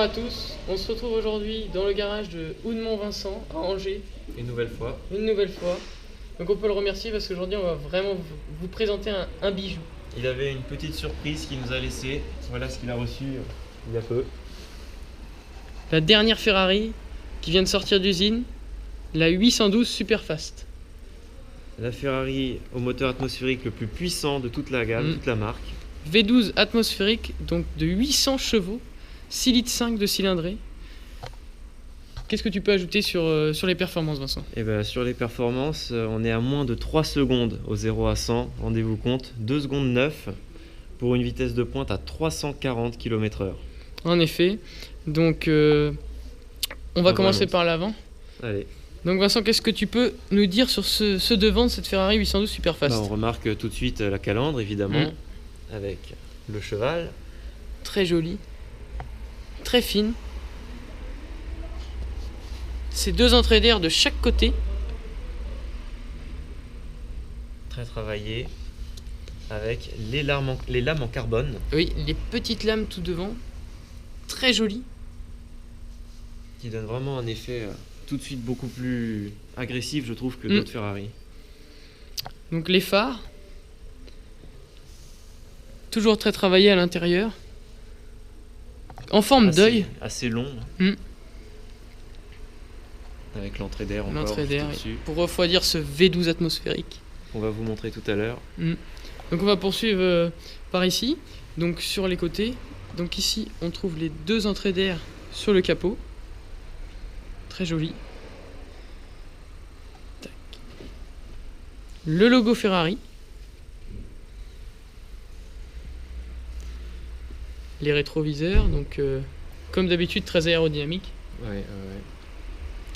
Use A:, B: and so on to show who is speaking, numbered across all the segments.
A: à tous, on se retrouve aujourd'hui dans le garage de Houdemont-Vincent à Angers.
B: Une nouvelle fois.
A: Une nouvelle fois. Donc on peut le remercier parce qu'aujourd'hui on va vraiment vous présenter un bijou.
B: Il avait une petite surprise qu'il nous a laissée. Voilà ce qu'il a reçu il y a peu.
A: La dernière Ferrari qui vient de sortir d'usine, la 812 Superfast.
B: La Ferrari au moteur atmosphérique le plus puissant de toute la gamme, toute la marque.
A: V12 atmosphérique, donc de 800 chevaux, 6 litres 5 de cylindrée. Qu'est-ce que tu peux ajouter sur les performances, Vincent?
B: Et ben, sur les performances, on est à moins de 3 secondes au 0 à 100, rendez-vous compte, 2 secondes 9 pour une vitesse de pointe à 340 km/h.
A: En effet, donc on va commencer par l'avant.
B: Allez.
A: Donc Vincent, qu'est-ce que tu peux nous dire sur ce devant de cette Ferrari 812 Superfast?
B: On remarque tout de suite la calandre, évidemment, avec le cheval.
A: Très jolie, très fine. Ces deux entrées d'air de chaque côté.
B: Très travaillé, avec les lames en carbone.
A: Oui, les petites lames tout devant, très jolies.
B: Qui donne vraiment un effet tout de suite beaucoup plus agressif, je trouve, que d'autres Ferrari.
A: Donc les phares, toujours très travaillés à l'intérieur, en forme d'œil.
B: Assez long. Avec l'entrée d'air encore.
A: L'entrée d'air, oui. Pour refroidir ce V12 atmosphérique.
B: On va vous montrer tout à l'heure.
A: Donc on va poursuivre par ici, donc sur les côtés. Donc ici, on trouve les deux entrées d'air sur le capot. Très joli. Tac. Le logo Ferrari. Les rétroviseurs, donc comme d'habitude très aérodynamique.
B: Ouais.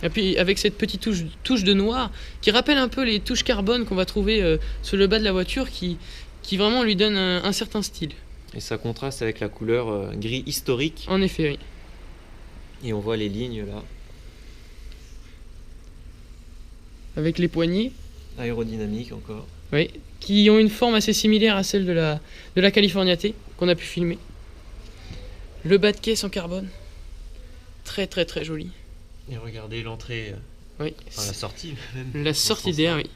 A: Et puis avec cette petite touche de noir qui rappelle un peu les touches carbone qu'on va trouver sur le bas de la voiture qui vraiment lui donne un certain style.
B: Et ça contraste avec la couleur gris historique.
A: En effet, oui.
B: Et on voit les lignes là.
A: Avec les poignées.
B: Aérodynamique encore.
A: Oui, qui ont une forme assez similaire à celle de la California T qu'on a pu filmer. Le bas de caisse en carbone. Très très très joli.
B: Et regardez l'entrée,
A: oui.
B: Enfin la sortie même.
A: La sortie d'air, oui.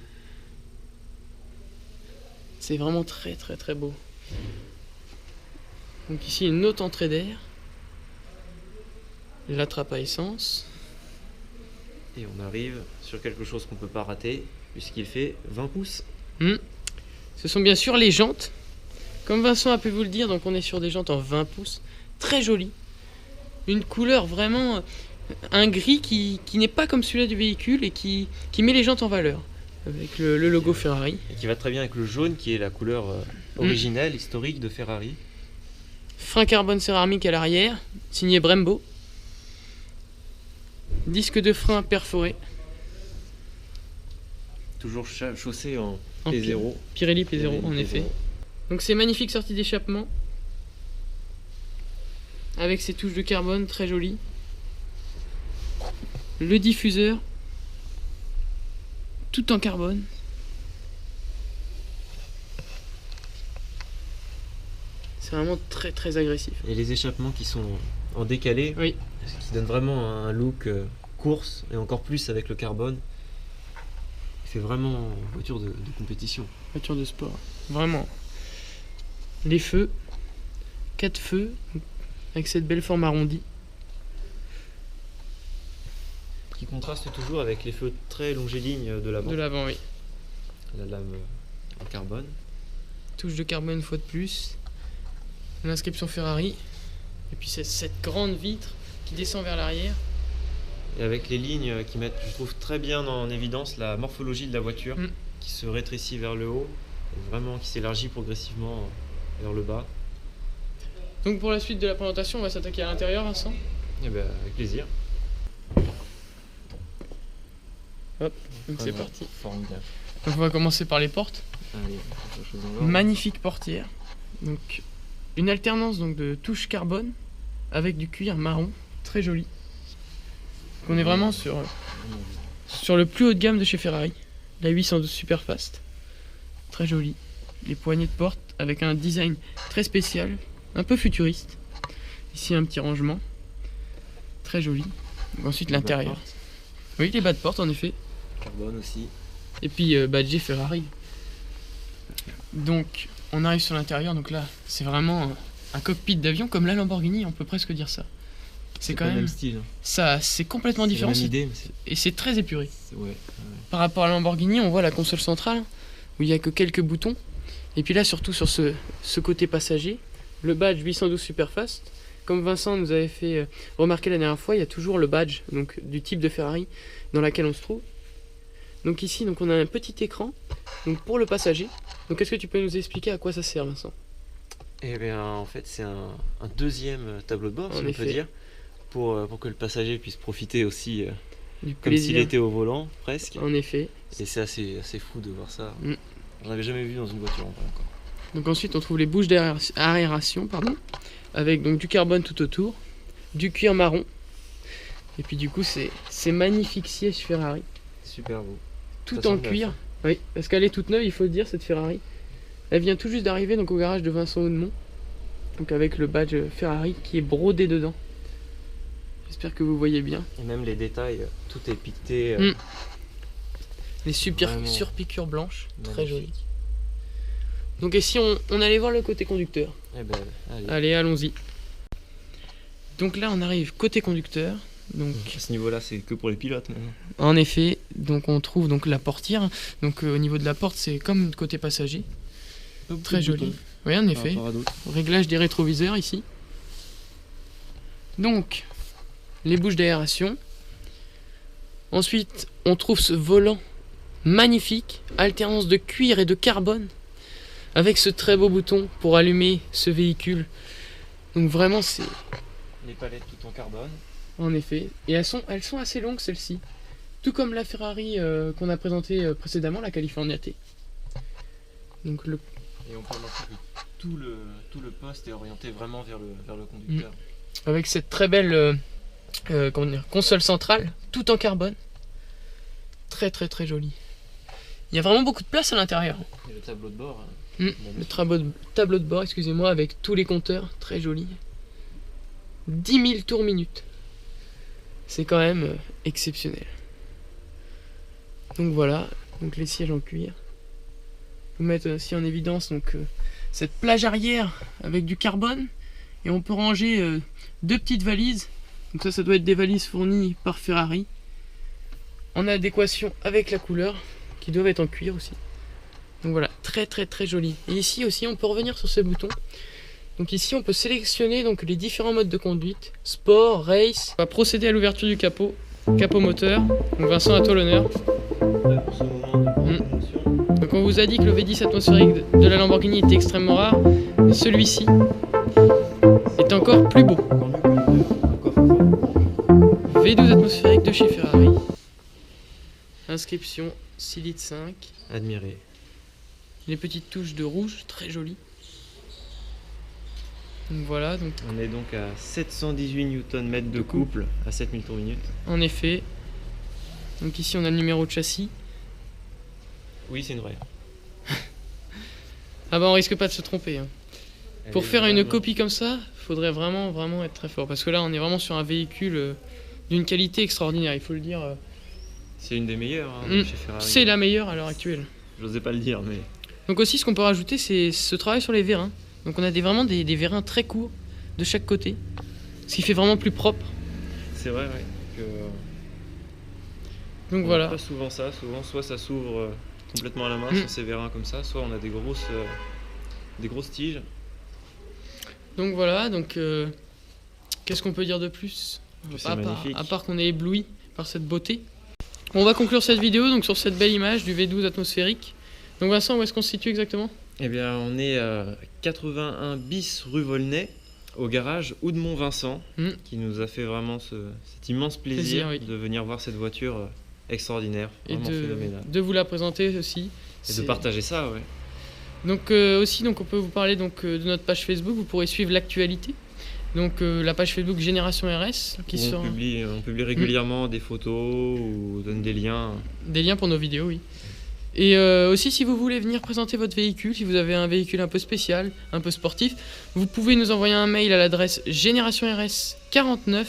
A: C'est vraiment très très très beau. Donc ici une autre entrée d'air. La trappe à essence.
B: Et on arrive sur quelque chose qu'on ne peut pas rater, puisqu'il fait 20 pouces.
A: Ce sont bien sûr les jantes. Comme Vincent a pu vous le dire, donc on est sur des jantes en 20 pouces. Très jolies. Une couleur vraiment... un gris qui n'est pas comme celui-là du véhicule et qui met les jantes en valeur. Avec le logo Ferrari.
B: Et qui va très bien avec le jaune qui est la couleur originelle, historique de Ferrari.
A: Frein carbone céramique à l'arrière, signé Brembo. Disque de frein perforé.
B: Toujours chaussé en P0.
A: Pirelli P0 en effet. Donc c'est magnifique sortie d'échappement. Avec ses touches de carbone très jolies. Le diffuseur. Tout en carbone. C'est vraiment très très agressif.
B: Et les échappements qui sont en décalé.
A: Oui.
B: Ce qui donne vraiment un look course, et encore plus avec le carbone. Il fait vraiment voiture de compétition.
A: Voiture de sport. Vraiment. Les feux. 4 feux. Avec cette belle forme arrondie.
B: Qui contraste toujours avec les feux très longélignes de l'avant.
A: De l'avant, oui.
B: La lame en carbone.
A: Touche de carbone une fois de plus. L'inscription Ferrari. Et puis cette grande vitre qui descend vers l'arrière.
B: Et avec les lignes qui mettent, je trouve, très bien en évidence la morphologie de la voiture, qui se rétrécit vers le haut, et vraiment qui s'élargit progressivement vers le bas.
A: Donc pour la suite de la présentation, on va s'attaquer à l'intérieur, Vincent.
B: Et ben, avec plaisir.
A: Hop, donc c'est parti.
B: Formidable.
A: Donc on va commencer par les portes.
B: Allez,
A: magnifique portière. Donc une alternance donc de touches carbone avec du cuir marron, très joli. Donc on est vraiment sur le plus haut de gamme de chez Ferrari. La 812 Superfast. Très joli. Les poignées de porte avec un design très spécial, un peu futuriste. Ici un petit rangement. Très joli. Donc ensuite
B: Les bas de
A: l'intérieur.
B: porte.
A: Oui, les bas de porte en effet.
B: Carbone aussi.
A: Et puis badgé Ferrari. Donc on arrive sur l'intérieur, donc là c'est vraiment un cockpit d'avion comme la Lamborghini, on peut presque dire ça. C'est quand
B: pas le
A: même
B: même style. Hein.
A: ça, c'est complètement
B: C'est la
A: différent
B: même idée, mais c'est.
A: et c'est très épuré.
B: Ouais.
A: Par rapport à la Lamborghini, on voit la console centrale où il n'y a que quelques boutons. Et puis là, surtout sur ce côté passager, le badge 812 Superfast. Comme Vincent nous avait fait remarquer la dernière fois, il y a toujours le badge donc, du type de Ferrari dans laquelle on se trouve. Donc ici, donc, on a un petit écran donc, pour le passager. Donc est-ce que tu peux nous expliquer à quoi ça sert, Vincent?
B: Eh bien, en fait, c'est un deuxième tableau de bord, si
A: En
B: on
A: effet.
B: peut dire, pour que le passager puisse profiter aussi,
A: Du
B: comme s'il
A: plaisir.
B: était au volant, presque.
A: En effet.
B: Et c'est assez fou de voir ça.
A: Mm.
B: J'en avais jamais vu dans une voiture en vrai encore.
A: Donc ensuite, on trouve les bouches d'aération, pardon, avec donc du carbone tout autour, du cuir marron. Et puis du coup, c'est magnifique siège Ferrari.
B: Super beau.
A: Tout
B: Ça
A: en
B: sent neuf,
A: cuir.
B: hein.
A: Oui, parce qu'elle est toute neuve, il faut le dire, cette Ferrari. Elle vient tout juste d'arriver donc au garage de Vincent Audemont. Donc avec le badge Ferrari qui est brodé dedans. J'espère que vous voyez bien.
B: Et même les détails, tout est piqueté.
A: Mm. Les
B: Vraiment
A: surpiqûres blanches, très
B: magnifique.
A: jolies. Donc et si on allait voir le côté conducteur?
B: Eh ben, allez.
A: Allez, allons-y. Donc là, on arrive côté conducteur. Donc
B: À ce niveau-là, c'est que pour les pilotes maintenant.
A: en effet, donc on trouve donc la portière. Donc au niveau de la porte, c'est comme côté passager. Très joli. Oui, en effet. Réglage des rétroviseurs ici. Donc, les bouches d'aération. Ensuite, on trouve ce volant magnifique, alternance de cuir et de carbone, avec ce très beau bouton pour allumer ce véhicule. Donc vraiment, c'est
B: Les palettes tout en carbone.
A: en effet. Et elles sont assez longues celles-ci. Tout comme la Ferrari qu'on a présentée précédemment, la California T. Donc le
B: Et on peut remarquer que tout le poste est orienté vraiment vers le conducteur.
A: avec cette très belle comment dire, console centrale, tout en carbone. Très très très jolie. Il y a vraiment beaucoup de place à l'intérieur.
B: Et le tableau de bord.
A: Le tableau de bord, excusez-moi, avec tous les compteurs, très joli. 10 000 tours minute. C'est quand même exceptionnel. Donc voilà, donc les sièges en cuir. Je vais mettre aussi en évidence donc, cette plage arrière avec du carbone. Et on peut ranger deux petites valises. Donc ça doit être des valises fournies par Ferrari. En adéquation avec la couleur, qui doivent être en cuir aussi. Donc voilà, très très très joli. Et ici aussi, on peut revenir sur ces boutons. Donc ici, on peut sélectionner donc, les différents modes de conduite. Sport, race. On va procéder à l'ouverture du capot moteur. Donc Vincent, à toi l'honneur.
B: Pour ce moment de promotion.
A: Donc on vous a dit que le V10 atmosphérique de la Lamborghini était extrêmement rare. Mais celui-ci est encore plus beau.
B: Encore mieux que le coffre-fort.
A: V12 atmosphérique de chez Ferrari. Inscription 6 litres 5.
B: Admiré.
A: Les petites touches de rouge, très jolies. Donc voilà, donc
B: On est donc à 718 Nm de couple à 7000 tours minute.
A: en effet. Donc ici on a le numéro de châssis.
B: Oui, c'est une vraie.
A: Ah bah on risque pas de se tromper. Hein.
B: Elle
A: Pour
B: est
A: faire une
B: vraiment-
A: copie comme ça, faudrait vraiment vraiment être très fort. Parce que là on est vraiment sur un véhicule d'une qualité extraordinaire, il faut le dire.
B: C'est une des meilleures hein,
A: Mm.
B: chez Ferrari.
A: C'est la meilleure à l'heure actuelle.
B: J'osais pas le dire, mais.
A: Donc aussi ce qu'on peut rajouter c'est ce travail sur les vérins. Donc on a vraiment des vérins très courts de chaque côté. Ce qui fait vraiment plus propre.
B: C'est vrai, ouais. Que...
A: Donc
B: on
A: voilà.
B: a pas souvent ça. Souvent, soit ça s'ouvre complètement à la main
A: Mm.
B: sur ces vérins comme ça, soit on a des grosses tiges.
A: Donc voilà, donc qu'est-ce qu'on peut dire de plus?
B: C'est
A: À
B: magnifique.
A: part qu'on est ébloui par cette beauté. On va conclure cette vidéo donc sur cette belle image du V12 atmosphérique. Donc Vincent, où est-ce qu'on se situe exactement?
B: Eh bien, on est à 81 bis rue Volnay, au garage Oudemont Vincent,
A: Mm.
B: qui nous a fait vraiment cet immense plaisir,
A: Oui.
B: de venir voir cette voiture extraordinaire,
A: Et
B: vraiment phénoménale.
A: de vous la présenter aussi.
B: Et de
A: C'est-
B: partager ça, ouais.
A: Donc aussi, donc on peut vous parler donc de notre page Facebook. Vous pourrez suivre l'actualité. Donc la page Facebook Génération RS qui
B: Où
A: sera
B: on publie régulièrement des photos ou donne des liens.
A: des liens pour nos vidéos, oui. Et aussi, si vous voulez venir présenter votre véhicule, si vous avez un véhicule un peu spécial, un peu sportif, vous pouvez nous envoyer un mail à l'adresse générationrs49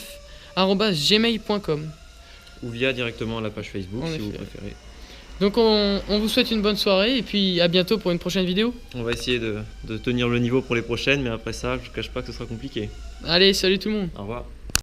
A: @gmail.com.
B: Ou via directement la page Facebook
A: En
B: si
A: effet.
B: vous préférez.
A: Donc on vous souhaite une bonne soirée et puis à bientôt pour une prochaine vidéo.
B: On va essayer de tenir le niveau pour les prochaines, mais après ça, je ne cache pas que ce sera compliqué.
A: Allez, salut tout le monde.
B: Au revoir.